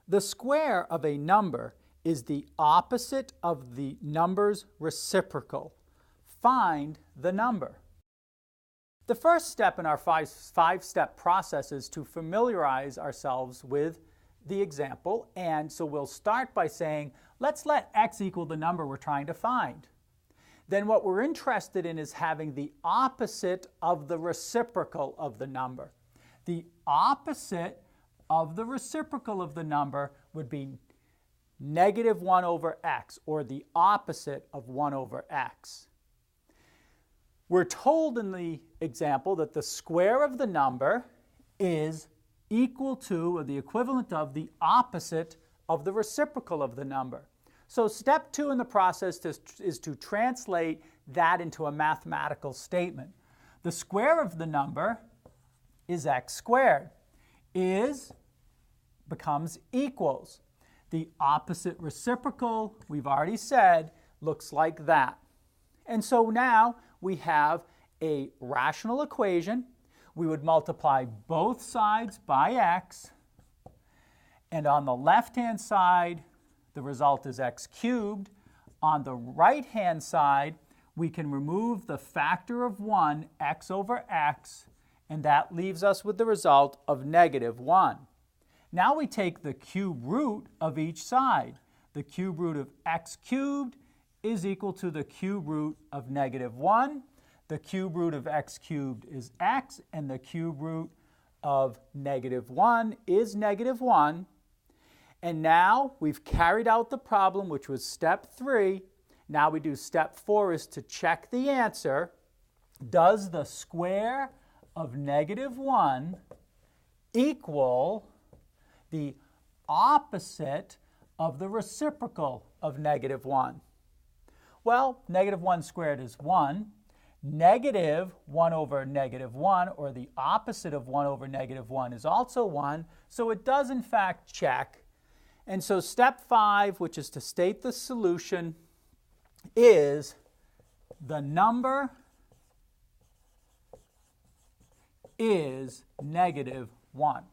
The square of a number is the opposite of the number's reciprocal. Find the number. The first step in our five-step process is to familiarize ourselves with the example, and so we'll start by saying, let's let x equal the number we're trying to find. Then what we're interested in is having the opposite of the reciprocal of the number. The opposite of the reciprocal of the number would be negative 1 over x, or the opposite of 1 over x. We're told in the example that the square of the number is equal to, or the equivalent of, the opposite of the reciprocal of the number. So step 2 in the process is to translate that into a mathematical statement. The square of the number is x squared. Becomes equals. The opposite reciprocal, we've already said, looks like that. And so now we have a rational equation. We would multiply both sides by x, and on the left-hand side, the result is x cubed. On the right-hand side, we can remove the factor of 1, x over x, and that leaves us with the result of negative 1. Now we take the cube root of each side. The cube root of x cubed is equal to the cube root of negative 1. The cube root of x cubed is x, and the cube root of negative 1 is negative 1. And now we've carried out the problem, which was step 3. Now we do step 4 is to check the answer. Does the square of negative 1 equal the opposite of the reciprocal of negative 1? Well, negative 1 squared is 1. Negative 1 over negative 1, or the opposite of 1 over negative 1, is also 1. So it does, in fact, check. And so step 5, which is to state the solution, is the number is negative 1.